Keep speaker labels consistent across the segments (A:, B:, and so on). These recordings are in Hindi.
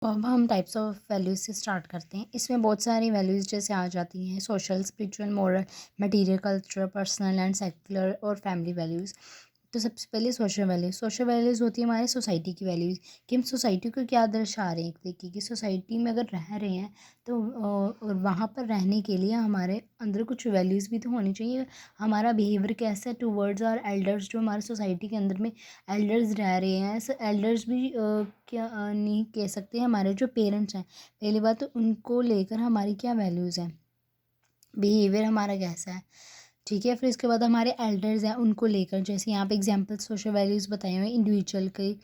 A: तो अब हम टाइप्स ऑफ वैल्यूज़ से स्टार्ट करते हैं। इसमें बहुत सारी वैल्यूज़ जैसे आ जाती हैं social, spiritual, moral, material, cultural, personal and secular और फैमिली वैल्यूज़। तो सबसे पहले सोशल वैल्यूज़ होती है हमारे सोसाइटी की वैल्यूज़ कि हम सोसाइटी को क्या दर्शा रहे हैं। एक तरीके की सोसाइटी में अगर रह रहे हैं तो और वहाँ पर रहने के लिए हमारे अंदर कुछ वैल्यूज़ भी तो होनी चाहिए। हमारा बिहेवियर कैसा है टूवर्ड्स आवर एल्डर्स, जो हमारे सोसाइटी के अंदर में एल्डर्स रह रहे हैं। ऐसे एल्डर्स भी क्या नहीं कह सकते, हमारे जो पेरेंट्स हैं, पहली बात तो उनको लेकर हमारी क्या वैल्यूज़ हैं, बिहेवियर हमारा कैसा है। ठीक है, फिर इसके बाद हमारे एल्डर्स हैं उनको लेकर, जैसे यहाँ पे एग्जांपल सोशल वैल्यूज़ बताए हुए हैं। इंडिविजुअल की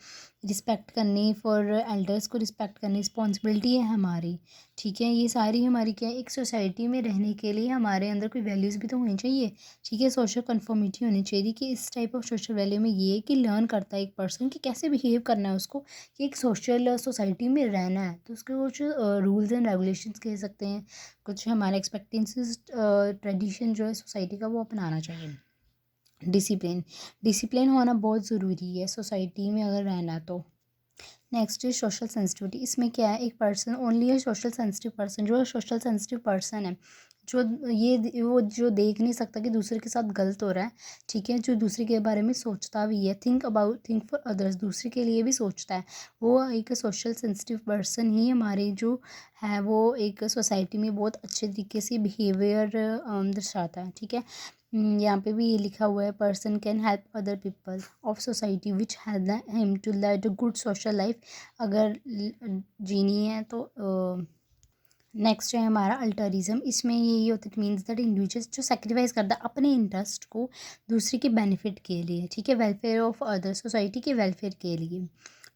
A: रिस्पेक्ट करनी, फॉर एल्डर्स को रिस्पेक्ट करनी रिस्पॉन्सिबिलिटी है हमारी। ठीक है, ये सारी हमारी क्या है, एक सोसाइटी में रहने के लिए हमारे अंदर कोई वैल्यूज़ भी तो होनी चाहिए। ठीक है, सोशल कन्फर्मिटी होनी चाहिए कि इस टाइप ऑफ सोशल वैल्यू में ये है कि लर्न करता है एक पर्सन कि कैसे बिहेव करना है उसको, कि एक सोशल सोसाइटी में रहना है तो उसके कुछ रूल्स एंड रेगुलेशंस कह सकते हैं, कुछ हमारे एक्सपेक्टेंसीज, ट्रेडिशन जो है सोसाइटी का वो अपनाना चाहिए। डिसिप्लिन, डिसिप्लिन होना बहुत ज़रूरी है सोसाइटी में अगर रहना है तो। Next is social sensitivity. इसमें क्या है, एक पर्सन ओनली है सोशल सेंसिटिव पर्सन, जो सोशल सेंसिटिव पर्सन है, जो ये वो जो देख नहीं सकता कि दूसरे के साथ गलत हो रहा है। ठीक है, जो दूसरे के बारे में सोचता भी है, थिंक फॉर अदर्स, दूसरे के लिए भी सोचता है, वो एक सोशल सेंसिटिव पर्सन ही हमारे जो है वो एक सोसाइटी में बहुत अच्छे तरीके से बिहेवियर दर्शाता है। ठीक है, यहाँ पे भी ये लिखा हुआ है, person can help other people of society which help him to lead a good social life. अगर जीनी है तो नेक्स्ट है हमारा अल्टरिज्म। इसमें यही होता है, मीन्स दैट इंडिविजुअल्स जो सेक्रीफाइस करता है अपने इंटरेस्ट को दूसरे के बेनिफिट के लिए। ठीक है, वेलफेयर ऑफ अदर, सोसाइटी के वेलफेयर के लिए।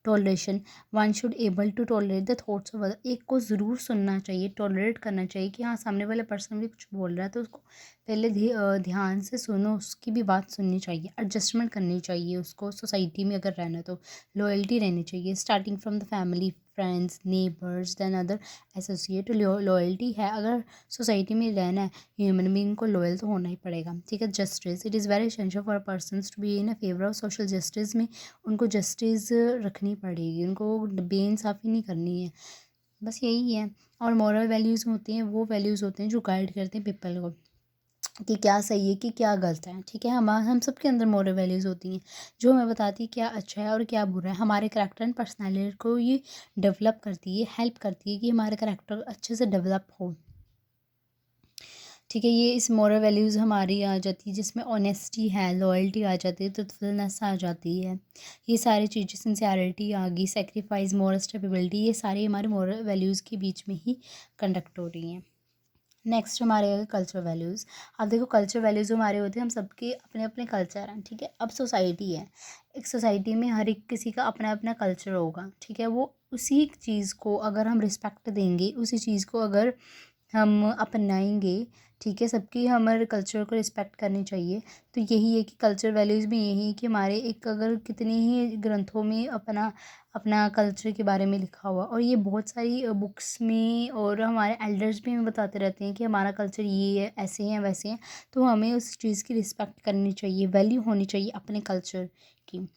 A: Toleration, one should able to tolerate the thoughts of other, एक को ज़रूर सुनना चाहिए, टॉलरेट करना चाहिए कि हाँ सामने वाले पर्सन भी कुछ बोल रहा है तो उसको पहले ध्यान से सुनो, उसकी भी बात सुननी चाहिए, एडजस्टमेंट करनी चाहिए उसको सोसाइटी में अगर रहना तो। लॉयल्टी रहनी चाहिए, starting from the family, friends, neighbours, then other associate. Loyalty है, अगर सोसाइटी में रहना है ह्यूमन बीइंग को लॉयल तो होना ही पड़ेगा। ठीक है, justice, it is very essential for persons to be in a favour of social justice. में उनको जस्टिस रखनी पड़ेगी, उनको बेइंसाफ़ी नहीं करनी है, बस यही है। और मॉरल वैल्यूज़ होती हैं, वो वैल्यूज़ होते हैं जो गाइड करते हैं पीपल को कि क्या सही है कि क्या गलत है। ठीक है, हम सब के अंदर मॉरल वैल्यूज़ होती हैं जो हमें बताती है क्या अच्छा है और क्या बुरा है। हमारे करैक्टर एंड पर्सनैलिटी को ये डेवलप करती है, हेल्प करती है कि हमारे करैक्टर अच्छे से डेवलप हो। ठीक है, ये इस मॉरल वैल्यूज़ हमारी आ जाती है जिसमें ऑनेस्टी है, लॉयल्टी आ जाती है, ट्रुथफुलनेस आ जाती है, ये सारी चीज़ें, सिंसियरिटी आ गई, सेक्रीफाइस, मॉरल स्टेबिलिटी, ये सारी हमारे मॉरल वैल्यूज़ के बीच में ही कंडक्ट हो रही हैं। नेक्स्ट हमारे कल्चर वैल्यूज़। अब देखो कल्चर वैल्यूज़ हमारे होते हैं, हम सबके अपने अपने कल्चर हैं। ठीक है, अब सोसाइटी है, एक सोसाइटी में हर एक किसी का अपना अपना कल्चर होगा। ठीक है, वो उसी चीज़ को अगर हम रिस्पेक्ट देंगे, उसी चीज़ को अगर हम अपनाएंगे, ठीक है, सबकी हमारे कल्चर को रिस्पेक्ट करनी चाहिए। तो यही है कि कल्चर वैल्यूज़ में यही है कि हमारे एक अगर कितने ही ग्रंथों में अपना अपना कल्चर के बारे में लिखा हुआ, और ये बहुत सारी बुक्स में और हमारे एल्डर्स भी हमें बताते रहते हैं कि हमारा कल्चर ये है, ऐसे हैं वैसे हैं। तो हमें उस चीज़ की रिस्पेक्ट करनी चाहिए, वैल्यू होनी चाहिए अपने कल्चर की।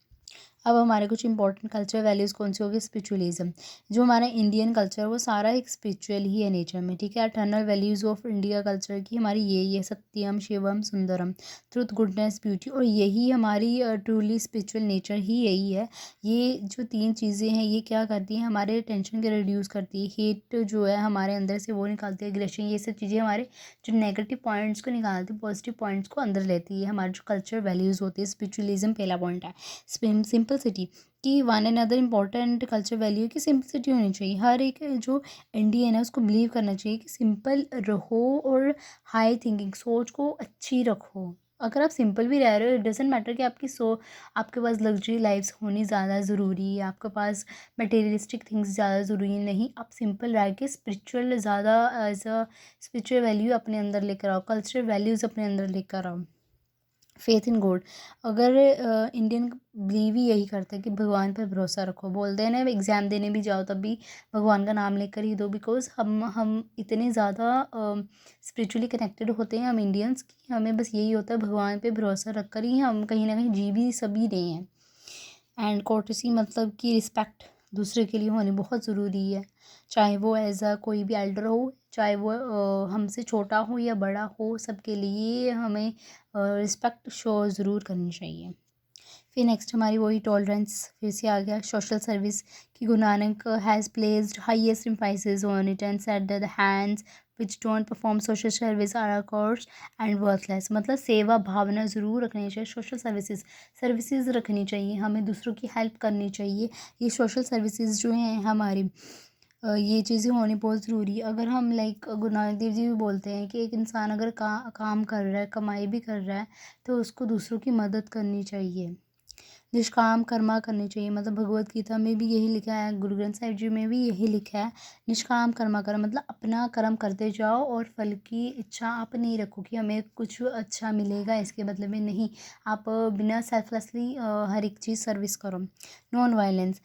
A: अब हमारे कुछ इंपॉर्टेंट कल्चर वैल्यूज़ कौन सी होगी, स्पिरिचुअलिज्म। जो हमारा इंडियन कल्चर वो सारा एक स्पिरिचुअल ही है नेचर में। ठीक है, eternal values of India culture की हमारी यही है, सत्यम, शिवम, सुंदरम, ट्रुथ, गुडनेस, ब्यूटी, और यही हमारी ट्रूली स्पिरिचुअल नेचर ही यही है। ये जो तीन चीज़ें हैं ये क्या करती हैं, हमारे टेंशन के रिड्यूस करती है, हेट जो है हमारे अंदर से वो निकालती है, एग्रेशन, ये सब चीज़ें हमारे जो नेगेटिव पॉइंट्स को निकालती है, पॉजिटिव पॉइंट्स को अंदर लेती है। हमारे जो कल्चर वैल्यूज़ होती है, स्पिरिचुअलिज्म पहला पॉइंट है। सिंपलिसिटी, कि one another important culture value की सिंपलिसिटी होनी चाहिए। हर एक जो इंडियन है उसको बिलीव करना चाहिए कि सिंपल रहो और हाई थिंकिंग, सोच को अच्छी रखो। अगर आप सिंपल भी रह रहे हो, इट डजेंट मैटर कि आपके पास लग्जरी लाइफ्स होनी ज़्यादा ज़रूरी है, आपके पास मटेरियलिस्टिक थिंग्स ज़्यादा ज़रूरी है, नहीं, आप सिंपल रह के स्पिरिचुअल ज़्यादा एज अ स्पिरिचुअल वैल्यू अपने अंदर लेकर आओ, कल्चरल वैल्यूज़ अपने अंदर लेकर आओ। फेथ इन गॉड, अगर इंडियन बिलीव ही यही करते हैं कि भगवान पर भरोसा रखो, बोलते हैं ना एग्ज़ाम देने भी जाओ तब भी भगवान का नाम लेकर ही दो, बिकॉज़ हम इतने ज़्यादा स्पिरिचुअली कनेक्टेड होते हैं हम इंडियंस, कि हमें बस यही होता है भगवान पे भरोसा रख कर ही हम कहीं ना कहीं जी भी सभी रहे हैं। एंड कोर्टसी मतलब कि रिस्पेक्ट, दूसरे के लिए होनी बहुत ज़रूरी है, चाहे वो एज़ अ कोई भी एल्डर हो, चाहे वो हमसे छोटा हो या बड़ा हो, सबके लिए हमें रिस्पेक्ट शो ज़रूर करनी चाहिए। फिर नेक्स्ट हमारी वही टॉलरेंस फिर से आ गया, सोशल सर्विस कि Guru Nanak has placed highest emphasis on it and said that the hands which don't perform social service are coarse and worthless. मतलब सेवा भावना ज़रूर रखनी चाहिए, सोशल सर्विसेज रखनी चाहिए, हमें दूसरों की हेल्प करनी चाहिए। ये सोशल सर्विसेज जो हैं हमारी ये चीज़ें होनी बहुत ज़रूरी है। अगर हम लाइक गुरु नानक देव जी भी बोलते हैं कि एक इंसान अगर काम कर रहा है, कमाई भी कर रहा है, तो उसको दूसरों की मदद करनी चाहिए, निष्काम कर्मा करनी चाहिए। मतलब भगवत गीता में भी यही लिखा है, गुरु ग्रंथ साहिब जी में भी यही लिखा है, निष्काम कर्मा करो। मतलब अपना कर्म करते जाओ और फल की इच्छा आप नहीं रखो कि हमें कुछ अच्छा मिलेगा इसके बदले में, नहीं। आप बिना सेल्फलेसली हर एक चीज़ सर्विस करो। Non violence